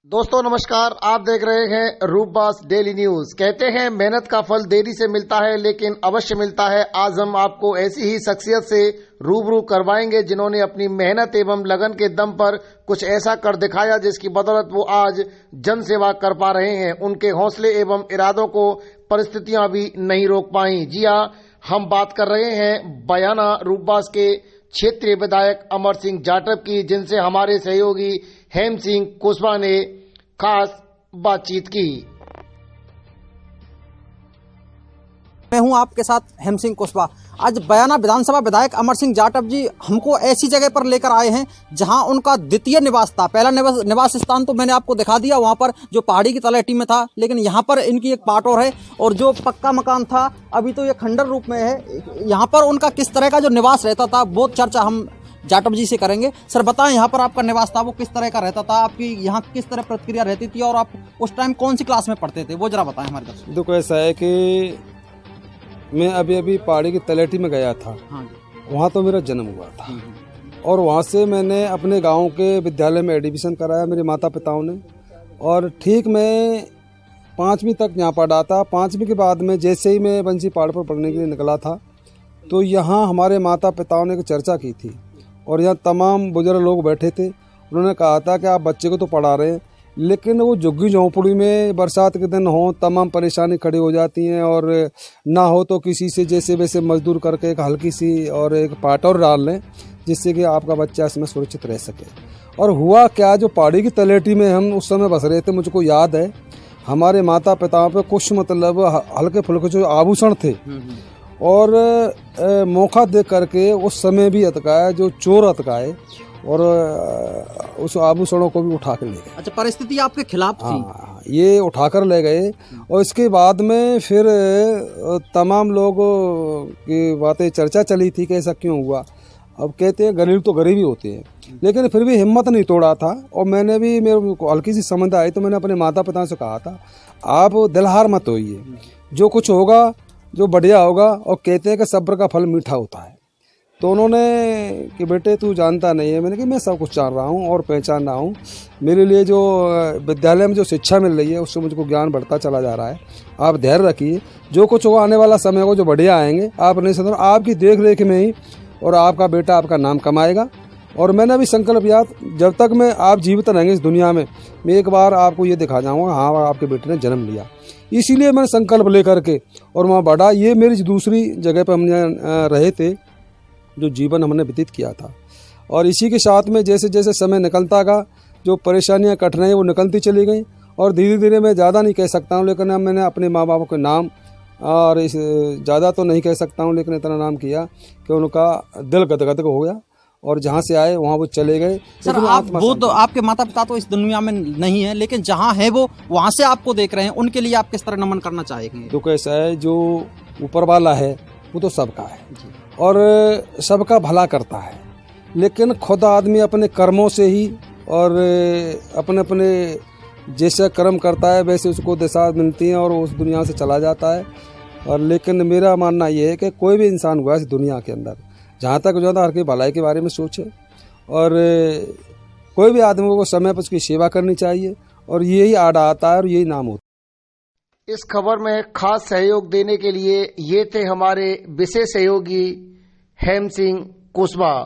दोस्तों नमस्कार, आप देख रहे हैं रूपबास डेली न्यूज। कहते हैं मेहनत का फल देरी से मिलता है लेकिन अवश्य मिलता है। आज हम आपको ऐसी ही शख्सियत से रूबरू करवाएंगे जिन्होंने अपनी मेहनत एवं लगन के दम पर कुछ ऐसा कर दिखाया जिसकी बदौलत वो आज जन सेवा कर पा रहे हैं। उनके हौसले एवं इरादों को परिस्थितियां भी नहीं रोक पाई। जी हाँ, हम बात कर रहे हैं बयाना रूपबास के क्षेत्रीय विधायक अमर सिंह जाटव की, जिनसे हमारे सहयोगी हेम सिंह कुशवाहा ने खास बातचीत की। मैं हूं आपके साथ हेम सिंह कुशवाहा। आज बयाना विधानसभा विधायक अमर सिंह जाटव जी हमको ऐसी जगह पर लेकर आए हैं जहां उनका द्वितीय निवास था। पहला निवास स्थान तो मैंने आपको दिखा दिया, वहां पर जो पहाड़ी की तलहटी में था, लेकिन यहां पर इनकी एक पार्ट और है। और जो पक्का मकान था अभी तो ये खंडर रूप में है। यहाँ पर उनका किस तरह का जो निवास रहता था वो चर्चा हम जाटव जी से करेंगे। सर बताएं, यहाँ पर आपका निवास था वो किस तरह का रहता था, आपकी यहाँ किस तरह प्रतिक्रिया रहती थी और आप उस टाइम कौन सी क्लास में पढ़ते थे, वो जरा बताएं हमारे दर्शकों। देखो ऐसा है कि मैं अभी पहाड़ी की तलहटी में गया था। हाँ, वहाँ तो मेरा जन्म हुआ था और वहाँ से मैंने अपने गांव के विद्यालय में एडमिशन कराया मेरे माता पिताओं ने। और ठीक मैं 5वीं तक यहाँ पढ़ा था। 5वीं के बाद में जैसे ही मैं बंसी पहाड़ पर पढ़ने के लिए निकला था तो यहाँ हमारे माता पिताओं ने एक चर्चा की थी और यहाँ तमाम बुजुर्ग लोग बैठे थे। उन्होंने कहा था कि आप बच्चे को तो पढ़ा रहे हैं, लेकिन वो झुग्गी झोंपड़ी में बरसात के दिन हो तमाम परेशानी खड़ी हो जाती हैं और ना हो तो किसी से जैसे वैसे मजदूर करके एक हल्की सी और एक पाट और डाल लें जिससे कि आपका बच्चा इसमें सुरक्षित रह सके। और हुआ क्या, जो पहाड़ी की तलहटी में हम उस समय बस रहे थे, मुझको याद है हमारे माता पिताओं पे कुछ मतलब हल्के फुल्के जो आभूषण थे और मौका देख करके उस समय भी अटकाया, जो चोर अटकाए और उस आभूषणों को भी उठा कर ले गए। अच्छा, परिस्थिति आपके खिलाफ थी? हाँ, ये उठाकर ले गए। और इसके बाद में फिर तमाम लोगों की बातें चर्चा चली थी कि ऐसा क्यों हुआ। अब कहते हैं गरीब तो गरीब ही होते हैं, लेकिन फिर भी हिम्मत नहीं तोड़ा था। और मैंने भी, मेरे को हल्की सी समझ आई तो मैंने अपने माता पिता से कहा था आप दिलहार मत होइए, जो कुछ होगा जो बढ़िया होगा। और कहते हैं कि सब्र का फल मीठा होता है। तो उन्होंने कि बेटे तू जानता नहीं है। मैंने कहा मैं सब कुछ जान रहा हूँ और पहचान रहा हूँ। मेरे लिए जो विद्यालय में जो शिक्षा मिल रही है उससे मुझको ज्ञान बढ़ता चला जा रहा है। आप धैर्य रखिए, जो कुछ होगा आने वाला समय को जो बढ़िया आएंगे आप नहीं समझ, आपकी देख रेख में ही और आपका बेटा आपका नाम कमाएगा। और मैंने भी संकल्प लिया जब तक मैं आप जीवित रहेंगे इस दुनिया में, मैं एक बार आपको ये दिखा जाऊँगा हाँ आपके बेटे ने जन्म लिया। इसीलिए मैंने संकल्प लेकर के और वहाँ बढ़ा। ये मेरी दूसरी जगह पर हमने रहे थे, जो जीवन हमने व्यतीत किया था। और इसी के साथ में जैसे जैसे समय निकलता गया, जो परेशानियां कठिनाइयाँ वो निकलती चली गई। और धीरे धीरे मैं ज़्यादा नहीं कह सकता हूँ, लेकिन मैंने अपने माँ बाप के नाम और इस ज़्यादा तो नहीं कह सकता हूँ, लेकिन इतना नाम किया कि उनका दिल गदगद हो गया और जहाँ से आए वहाँ वो चले गए। सर वो तो आपके माता पिता तो इस दुनिया में नहीं है, लेकिन जहाँ है वो वहाँ से आपको देख रहे हैं, उनके लिए आप किस तरह नमन करना चाहेंगे? तो कैसा है, जो ऊपर वाला है वो तो सबका है और सबका भला करता है, लेकिन खुद आदमी अपने कर्मों से ही और अपने अपने जैसे कर्म करता है वैसे उसको दिशा मिलती है और उस दुनिया से चला जाता है। और लेकिन मेरा मानना ये है कि कोई भी इंसान हुआ इस दुनिया के अंदर, जहाँ तक ज़्यादा हर की भलाई के बारे में सोचे और कोई भी आदमी को समय पर उसकी सेवा करनी चाहिए और यही आड़ा आता है और यही नाम होता है। इस खबर में खास सहयोग देने के लिए ये थे हमारे विशेष सहयोगी हेम सिंह कुशवाहा।